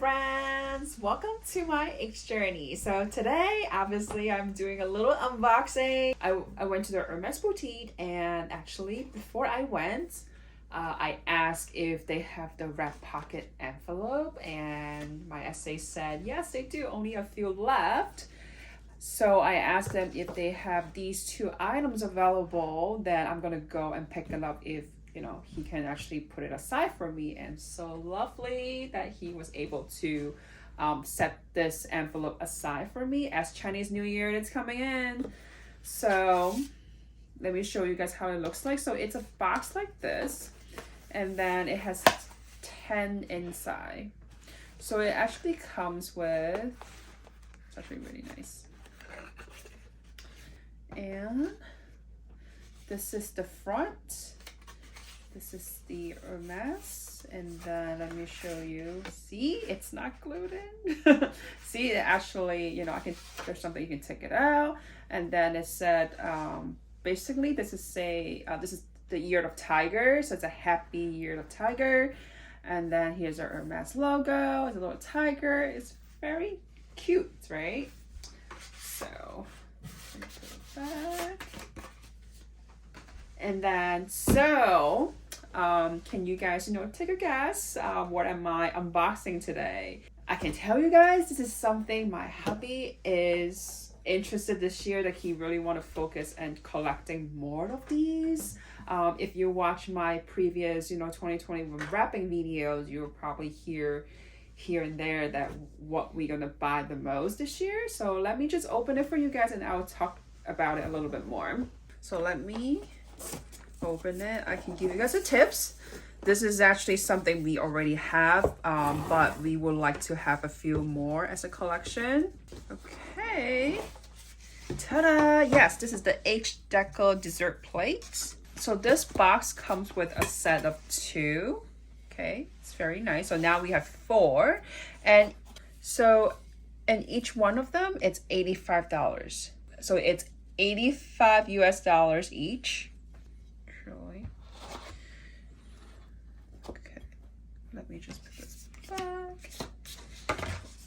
friends, welcome to my H journey. So today obviously I'm doing a little unboxing. I went to the Hermes boutique, and actually before I went I asked if they have the wrap pocket envelope, and my SA said yes they do, only a few left. So I asked them if they have these two items available, then I'm gonna go and pick them up if he can actually put it aside for me. And so lovely that he was able to set this envelope aside for me as Chinese New Year is coming in. So let me show you guys how it looks like. So it's a box like this, and then it has 10 inside. So it actually comes with, it's actually really nice. And this is the front. This is the Hermes, and then let me show you. See, it's not glued in. See, it actually, there's something you can take it out. And then it said, basically, this is the year of tiger, so it's a happy year of tiger. And then here's our Hermes logo. It's a little tiger. It's very cute, right? So let me put it back. And then can you guys take a guess, what am I unboxing today? I can tell you guys this is something my hubby is interested this year, that he really want to focus and collecting more of these. If you watch my previous 2021 wrapping videos, you'll probably hear here and there that what we're gonna buy the most this year. So let me just open it for you guys and I'll talk about it a little bit more. So let me open it. I can give you guys the tips. This is actually something we already have, but we would like to have a few more as a collection. Okay, ta-da! Yes, this is the H Deco dessert plate. So this box comes with a set of 2. Okay, it's very nice. So now we have 4, and each one of them, it's $85. So it's $85 US each. Really. Okay, let me just put this back.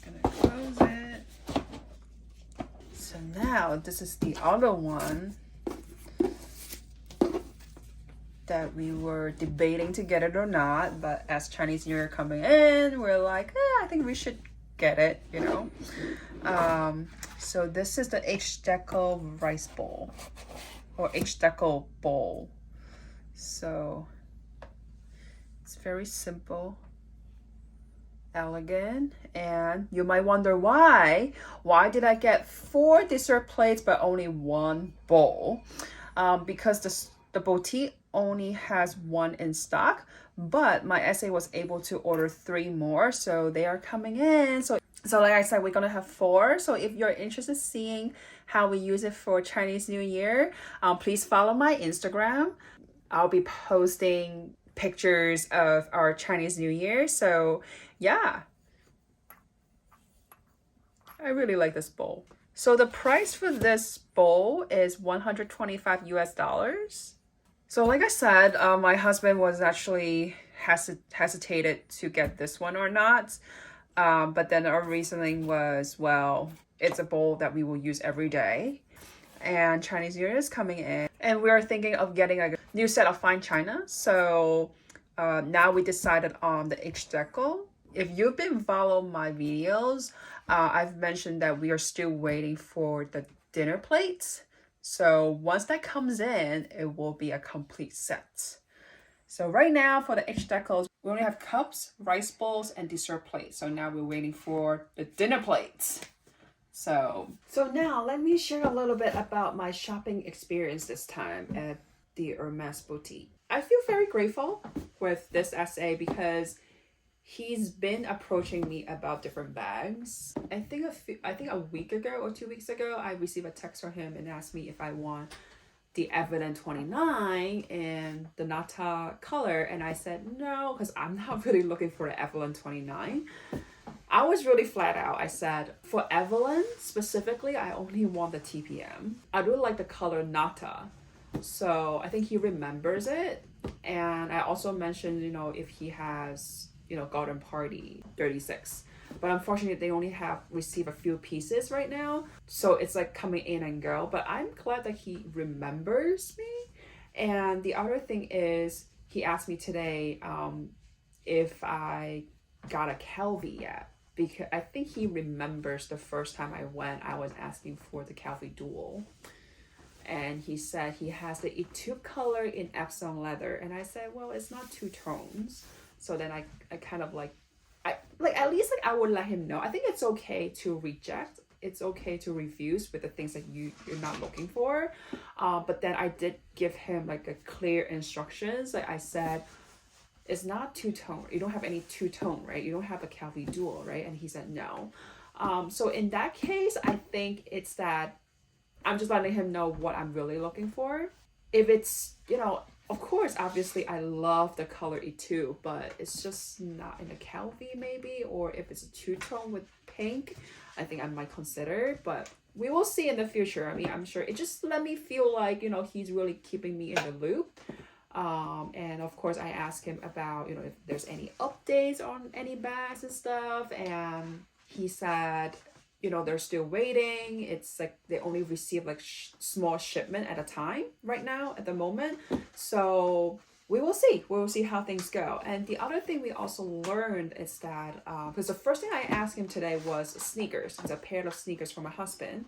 Gonna close it. So now this is the other one that we were debating to get it or not, but as Chinese New Year coming in, we're like, I think we should get it, So this is the H Deco rice bowl, or H Deco bowl. So it's very simple, elegant, and you might wonder why did I get 4 dessert plates but only 1 bowl? Because the boutique only has 1 in stock, but my SA was able to order 3 more, so they are coming in. So like I said, we're gonna have 4. So if you're interested in seeing how we use it for Chinese New Year, please follow my Instagram. I'll be posting pictures of our Chinese New Year. So yeah, I really like this bowl. So the price for this bowl is $125 US. So like I said, my husband was actually hesitated to get this one or not. But then our reasoning was, well, it's a bowl that we will use every day, and Chinese New Year is coming in, and we are thinking of getting a new set of fine china. So now we decided on the H Deco. If you've been following my videos, I've mentioned that we are still waiting for the dinner plates. So once that comes in, it will be a complete set. So right now for the H Decos, we only have cups, rice bowls, and dessert plates. So now we're waiting for the dinner plates. So now let me share a little bit about my shopping experience this time at the Hermes boutique. I feel very grateful with this SA because he's been approaching me about different bags. I think a week ago or 2 weeks ago, I received a text from him and asked me if I want the Evelyn 29 in the Nata color, and I said no, because I'm not really looking for the Evelyn 29. I was really flat out. I said for Evelyn specifically, I only want the TPM. I really like the color Nata, so I think he remembers it. And I also mentioned, if he has Garden Party 36. but unfortunately they only have received a few pieces right now, so it's like coming in and go. But I'm glad that he remembers me. And the other thing is, he asked me today if I got a Calvi yet, because I think he remembers the first time I went, I was asking for the Calvi Dual. And he said he has the Etude color in Epsom leather. And I said, well, it's not two tones. So then I kind of like, at least like I would let him know. I think it's okay to reject. It's okay to refuse with the things that you're not looking for. But then I did give him like a clear instructions. Like I said, it's not two-tone. You don't have any two-tone, right? You don't have a Calvi Dual, right? And he said no. So in that case, I think it's that I'm just letting him know what I'm really looking for. If it's, you know, of course, obviously I love the color Etude, but it's just not in a Calvi maybe, or if it's a two-tone with pink, I think I might consider, but we will see in the future. I mean, I'm sure it just let me feel like, you know, he's really keeping me in the loop. And of course I asked him about, you know, if there's any updates on any bags and stuff, and he said, you know, they're still waiting. It's like they only receive like small shipment at a time right now at the moment. So we will see. We will see how things go. And the other thing we also learned is that, because the first thing I asked him today was sneakers. It's a pair of sneakers for my husband.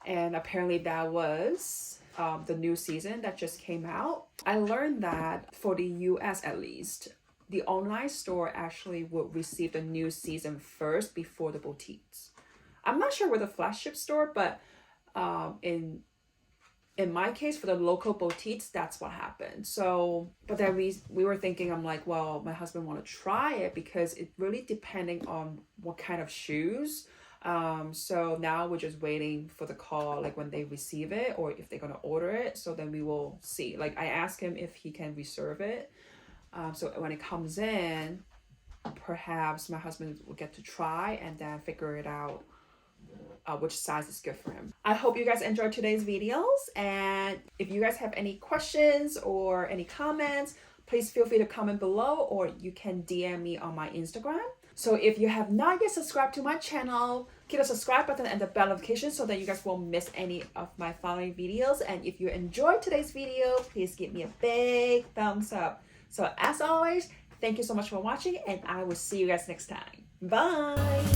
And apparently that was the new season that just came out. I learned that for the US at least, the online store actually will receive the new season first before the boutiques. I'm not sure with the flagship store, but in my case, for the local boutiques, that's what happened. So, but then we were thinking, I'm like, well, my husband want to try it because it really depending on what kind of shoes. So now we're just waiting for the call, like when they receive it or if they're gonna order it. So then we will see. Like I asked him if he can reserve it. So when it comes in, perhaps my husband will get to try and then figure it out. Which size is good for him. I hope you guys enjoyed today's videos, and if you guys have any questions or any comments, please feel free to comment below, or you can DM me on my Instagram. So if you have not yet subscribed to my channel, hit the subscribe button and the bell notification so that you guys won't miss any of my following videos. And if you enjoyed today's video, please give me a big thumbs up. So as always, thank you so much for watching, and I will see you guys next time. Bye!